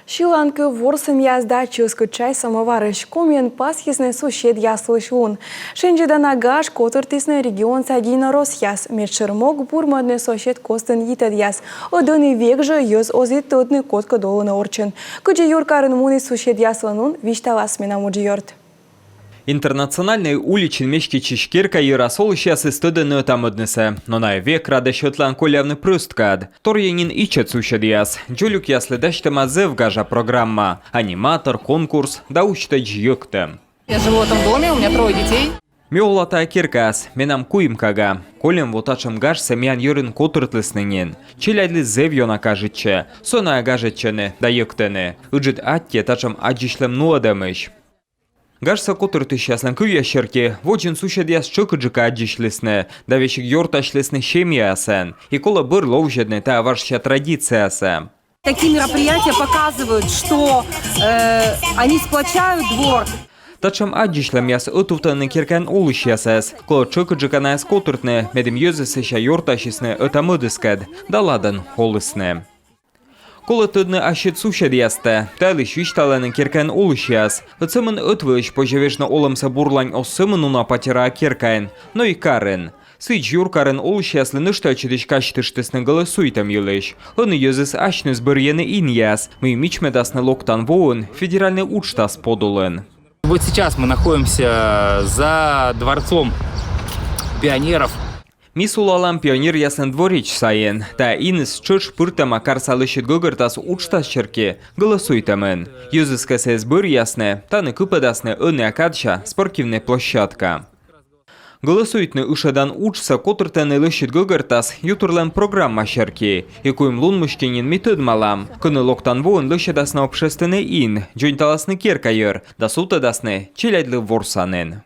Шиланки ворсым язда чыскы чай самоварыш комен пасхисный сушед яслыш лун. Шенжеда нагаш котыртисный регион садина рос яс. Медшермок бурмадный сушед костын йитад яс. Одыны век же йоз озит тотны котка долыны орчын. Кыджи юркарын муны сушед яслынун вишталас мена муджиёрт. Интернациональный уличный мешки чешкирка и расол сейчас истоданы там однесе, но на век рада счетлан колявный прысткад. Торьянин ичет сущадьяс. Джулюк ясли дашта мазев гажа программа. Аниматор, конкурс, да учта джьёкте. Я живу в этом доме, у меня 3 детей. Меолата киркас, менам куим кага. Колем вотачем гаш семьян юрин котыртлыснынен. Челядли зевьона кажетче, сона агажетчене, да йоктене. Уджит атте тачем аджишлем нуадамыш. Гашса котырты щаслен күйяшерке, вочин сущадьяс чыкыджика аджишлесне, да вещик йорташлесне шемьясен. И кола бір ловжедне та ваша традицияса. Такие мероприятия показывают, что они сплочают двор. Тачам аджишлем яс ытуфтаны киркен улышясас, кола чыкыджика наэс котыртне, медем йозесеша йорташисне ытамыдыскад, да ладан холысне. Кола тыдны ашет сущадьясте, тайлыш вишталаны киркен улышяс, ыцымын ытвыш пожевешна оламса бурлань осымынуна патера киркайн, но и карен. Сыч юркарын улышяслы ныштачыдыш каштыштысны голосуйтам юлыш. Ыны йозыс ашныс бырьены иньяс, мы мичмедасны локтан воын, федеральный учтас подулын. Вот сейчас мы находимся за дворцом пионеров. Мисулалам пионер ясен дворич сайен, та инес чыш пыртама карсалышит гогыртас учтас черке, голосуйтамен. Юзыскасес быр ясне, таны кыпадасне ыны акадша, спортивная площадка. Голосуйтны ышадан учса котыртаны лышит гогыртас ютурлен программа шерки, якуем лун мышкенин метод малам, кыны локтан воын лышадасна общественный ин, джойнталасны керкайыр, да сутадасны челядлы ворсанен.